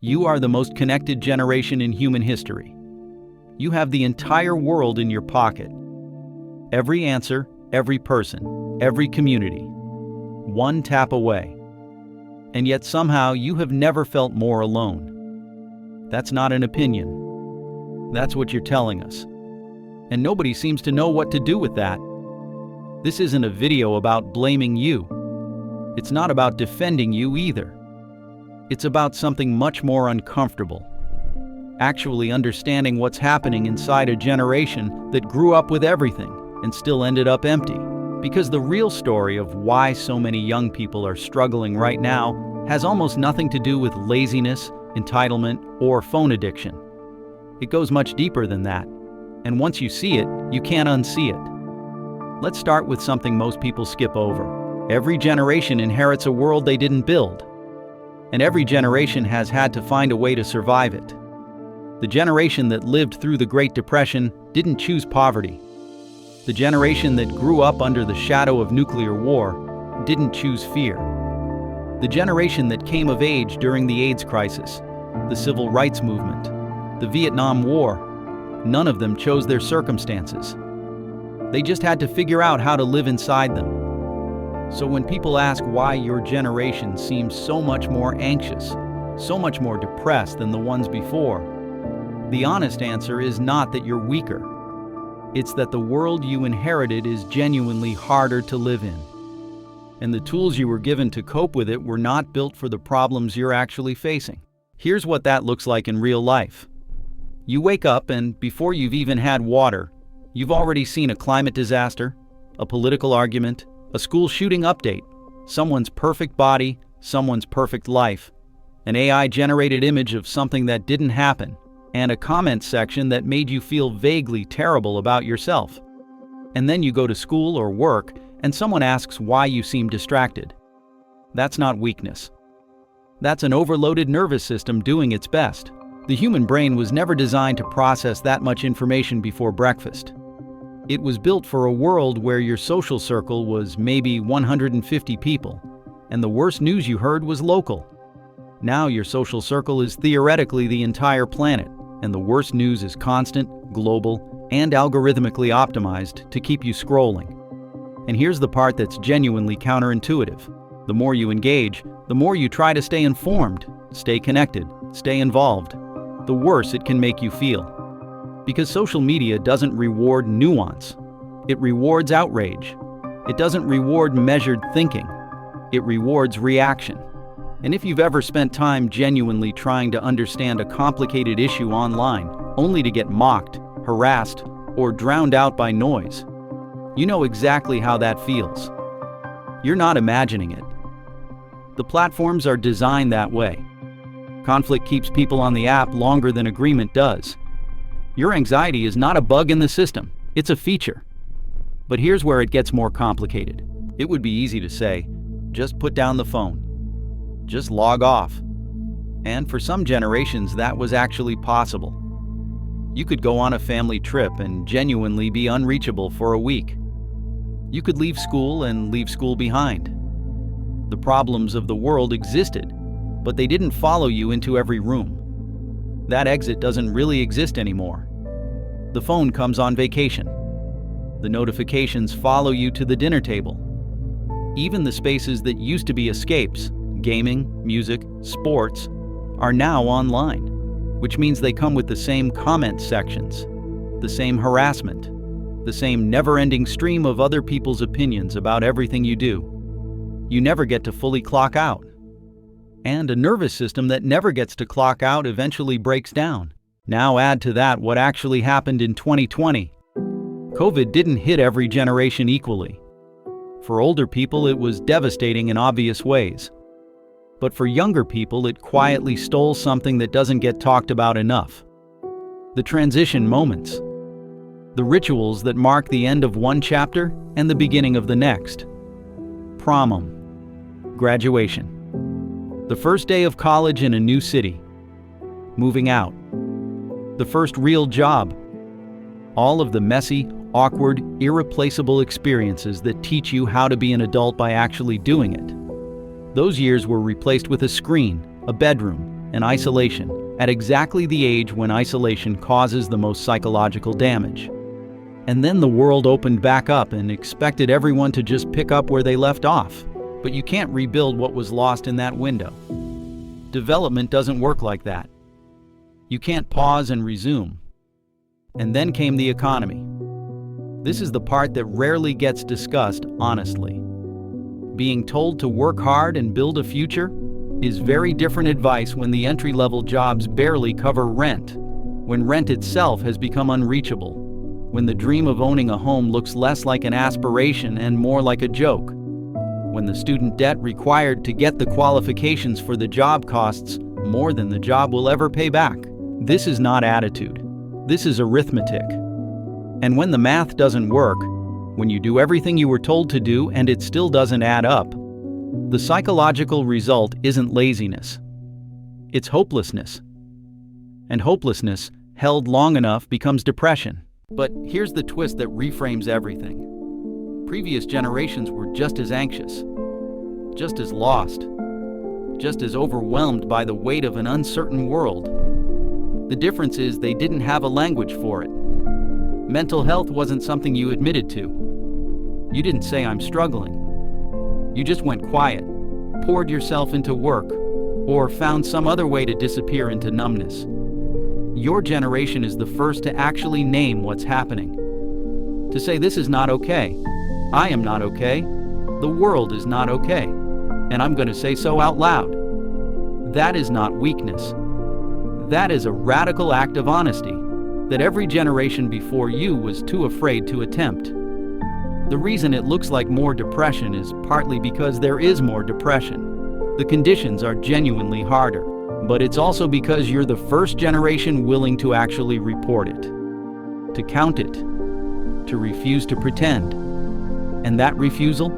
You are the most connected generation in human history. You have the entire world in your pocket. Every answer, every person, every community. One tap away. And yet somehow you have never felt more alone. That's not an opinion. That's what you're telling us. And nobody seems to know what to do with that. This isn't a video about blaming you. It's not about defending you either. It's about something much more uncomfortable. Actually understanding what's happening inside a generation that grew up with everything and still ended up empty. Because the real story of why so many young people are struggling right now has almost nothing to do with laziness, entitlement, or phone addiction. It goes much deeper than that. And once you see it, you can't unsee it. Let's start with something most people skip over. Every generation inherits a world they didn't build. And every generation has had to find a way to survive it. The generation that lived through the Great Depression didn't choose poverty. The generation that grew up under the shadow of nuclear war didn't choose fear. The generation that came of age during the AIDS crisis, the Civil Rights Movement, the Vietnam War, none of them chose their circumstances. They just had to figure out how to live inside them. So when people ask why your generation seems so much more anxious, so much more depressed than the ones before, the honest answer is not that you're weaker. It's that the world you inherited is genuinely harder to live in. And the tools you were given to cope with it were not built for the problems you're actually facing. Here's what that looks like in real life. You wake up and before you've even had water, you've already seen a climate disaster, a political argument, a school shooting update, someone's perfect body, someone's perfect life, an AI-generated image of something that didn't happen, and a comment section that made you feel vaguely terrible about yourself. And then you go to school or work, and someone asks why you seem distracted. That's not weakness. That's an overloaded nervous system doing its best. The human brain was never designed to process that much information before breakfast. It was built for a world where your social circle was maybe 150 people, and the worst news you heard was local. Now your social circle is theoretically the entire planet, and the worst news is constant, global, and algorithmically optimized to keep you scrolling. And here's the part that's genuinely counterintuitive. The more you engage, the more you try to stay informed, stay connected, stay involved, the worse it can make you feel. Because social media doesn't reward nuance. It rewards outrage. It doesn't reward measured thinking. It rewards reaction. And if you've ever spent time genuinely trying to understand a complicated issue online, only to get mocked, harassed, or drowned out by noise, you know exactly how that feels. You're not imagining it. The platforms are designed that way. Conflict keeps people on the app longer than agreement does. Your anxiety is not a bug in the system, it's a feature. But here's where it gets more complicated. It would be easy to say, just put down the phone. Just log off. And for some generations, that was actually possible. You could go on a family trip and genuinely be unreachable for a week. You could leave school and leave school behind. The problems of the world existed, but they didn't follow you into every room. That exit doesn't really exist anymore. The phone comes on vacation. The notifications follow you to the dinner table. Even the spaces that used to be escapes, gaming, music, sports, are now online, which means they come with the same comment sections, the same harassment, the same never-ending stream of other people's opinions about everything you do. You never get to fully clock out. And a nervous system that never gets to clock out eventually breaks down. Now add to that what actually happened in 2020. COVID didn't hit every generation equally. For older people, it was devastating in obvious ways. But for younger people, it quietly stole something that doesn't get talked about enough. The transition moments. The rituals that mark the end of one chapter and the beginning of the next. Prom, graduation. The first day of college in a new city. Moving out. The first real job. All of the messy, awkward, irreplaceable experiences that teach you how to be an adult by actually doing it. Those years were replaced with a screen, a bedroom, and isolation, at exactly the age when isolation causes the most psychological damage. And then the world opened back up and expected everyone to just pick up where they left off. But you can't rebuild what was lost in that window. Development doesn't work like that. You can't pause and resume. And then came the economy. This is the part that rarely gets discussed honestly. Being told to work hard and build a future is very different advice when the entry-level jobs barely cover rent, when rent itself has become unreachable, when the dream of owning a home looks less like an aspiration and more like a joke, when the student debt required to get the qualifications for the job costs more than the job will ever pay back. This is not attitude. This is arithmetic. And when the math doesn't work, when you do everything you were told to do and it still doesn't add up, the psychological result isn't laziness. It's hopelessness. And hopelessness, held long enough, becomes depression. But here's the twist that reframes everything. Previous generations were just as anxious, just as lost, just as overwhelmed by the weight of an uncertain world. The difference is they didn't have a language for it. Mental health wasn't something you admitted to. You didn't say, "I'm struggling." You just went quiet, poured yourself into work, or found some other way to disappear into numbness. Your generation is the first to actually name what's happening. To say, "This is not okay. I am not okay. The world is not okay. And I'm going to say so out loud." That is not weakness. That is a radical act of honesty that every generation before you was too afraid to attempt. The reason it looks like more depression is partly because there is more depression. The conditions are genuinely harder, but it's also because you're the first generation willing to actually report it, to count it, to refuse to pretend. And that refusal?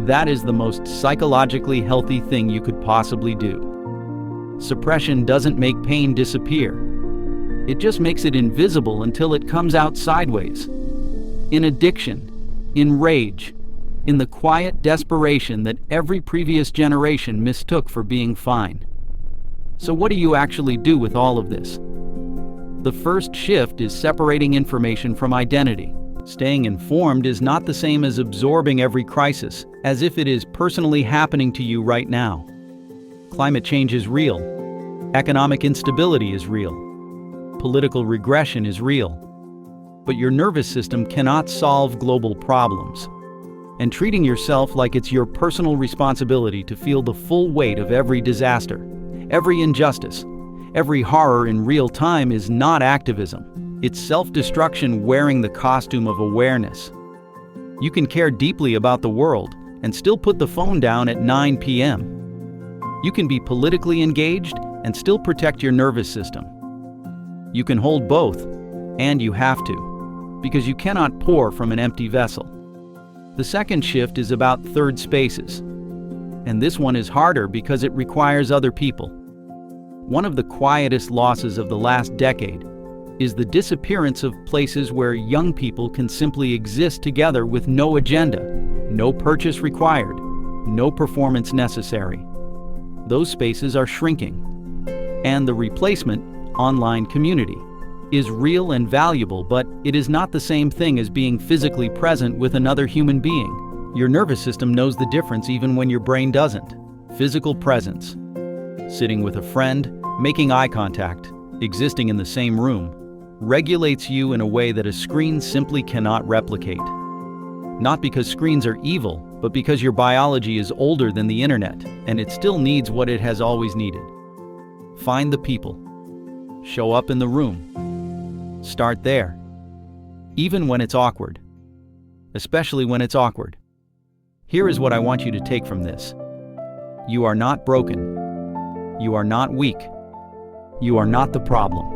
That is the most psychologically healthy thing you could possibly do. Suppression doesn't make pain disappear. It just makes it invisible until it comes out sideways. In addiction, in rage, in the quiet desperation that every previous generation mistook for being fine. So what do you actually do with all of this? The first shift is separating information from identity. Staying informed is not the same as absorbing every crisis, as if it is personally happening to you right now. Climate change is real. Economic instability is real. Political regression is real. But your nervous system cannot solve global problems. And treating yourself like it's your personal responsibility to feel the full weight of every disaster, every injustice, every horror in real time is not activism. It's self-destruction wearing the costume of awareness. You can care deeply about the world and still put the phone down at 9 p.m. You can be politically engaged and still protect your nervous system. You can hold both, and you have to, because you cannot pour from an empty vessel. The second shift is about third spaces, and this one is harder because it requires other people. One of the quietest losses of the last decade is the disappearance of places where young people can simply exist together with no agenda, no purchase required, no performance necessary. Those spaces are shrinking, and the replacement, online community, is real and valuable, but it is not the same thing as being physically present with another human being. Your nervous system knows the difference even when your brain doesn't. Physical presence, sitting with a friend, making eye contact, existing in the same room, regulates you in a way that a screen simply cannot replicate. Not because screens are evil, but because your biology is older than the internet, and it still needs what it has always needed. Find the people. Show up in the room. Start there. Even when it's awkward. Especially when it's awkward. Here is what I want you to take from this. You are not broken. You are not weak. You are not the problem.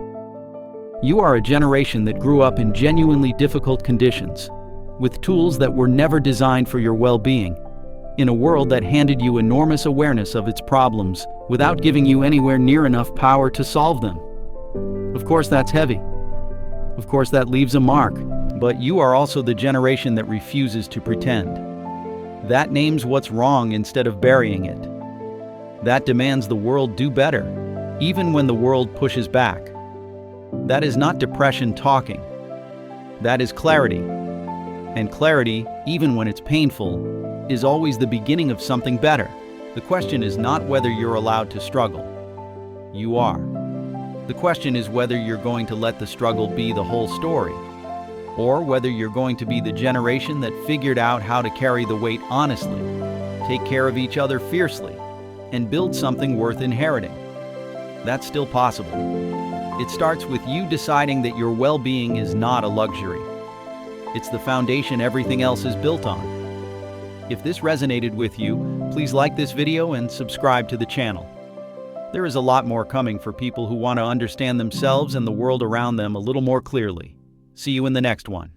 You are a generation that grew up in genuinely difficult conditions, with tools that were never designed for your well-being, in a world that handed you enormous awareness of its problems without giving you anywhere near enough power to solve them. Of course, that's heavy. Of course, that leaves a mark, but you are also the generation that refuses to pretend. That names what's wrong instead of burying it. That demands the world do better, even when the world pushes back. That is not depression talking. That is clarity. And clarity, even when it's painful, is always the beginning of something better. The question is not whether you're allowed to struggle. You are. The question is whether you're going to let the struggle be the whole story, or whether you're going to be the generation that figured out how to carry the weight honestly, take care of each other fiercely, and build something worth inheriting. That's still possible. It starts with you deciding that your well-being is not a luxury. It's the foundation everything else is built on. If this resonated with you, please like this video and subscribe to the channel. There is a lot more coming for people who want to understand themselves and the world around them a little more clearly. See you in the next one.